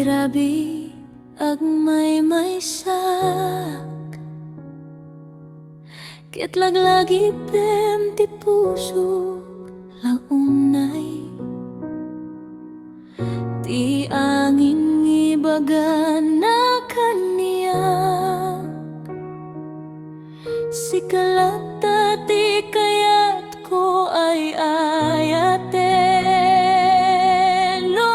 Irabi ag may sak, ket laglagi tem ti puso launay. Ti angin ibaga na kaniya, si kalata ti kayat ko ay ayate. No,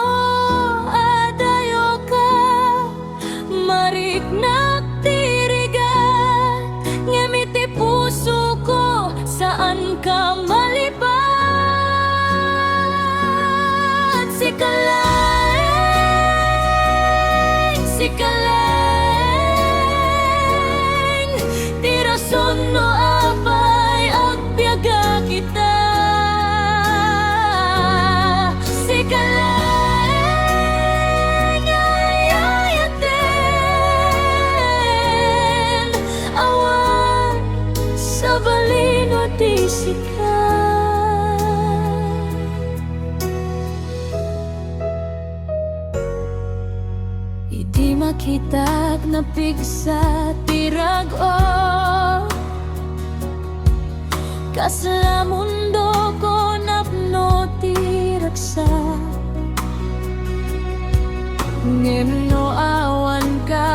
adayo ka, mariknak tirigat, ngamit ti puso ko, saan ka malipat? Si kaleng, ti rason no apay agbiaga kita. Si kaleng ay ayaten, awan sa balino ti sikat. Idi makitag napigsa ti rag-o, kasla mundo ko napno ti raksa. Ngem no awan ka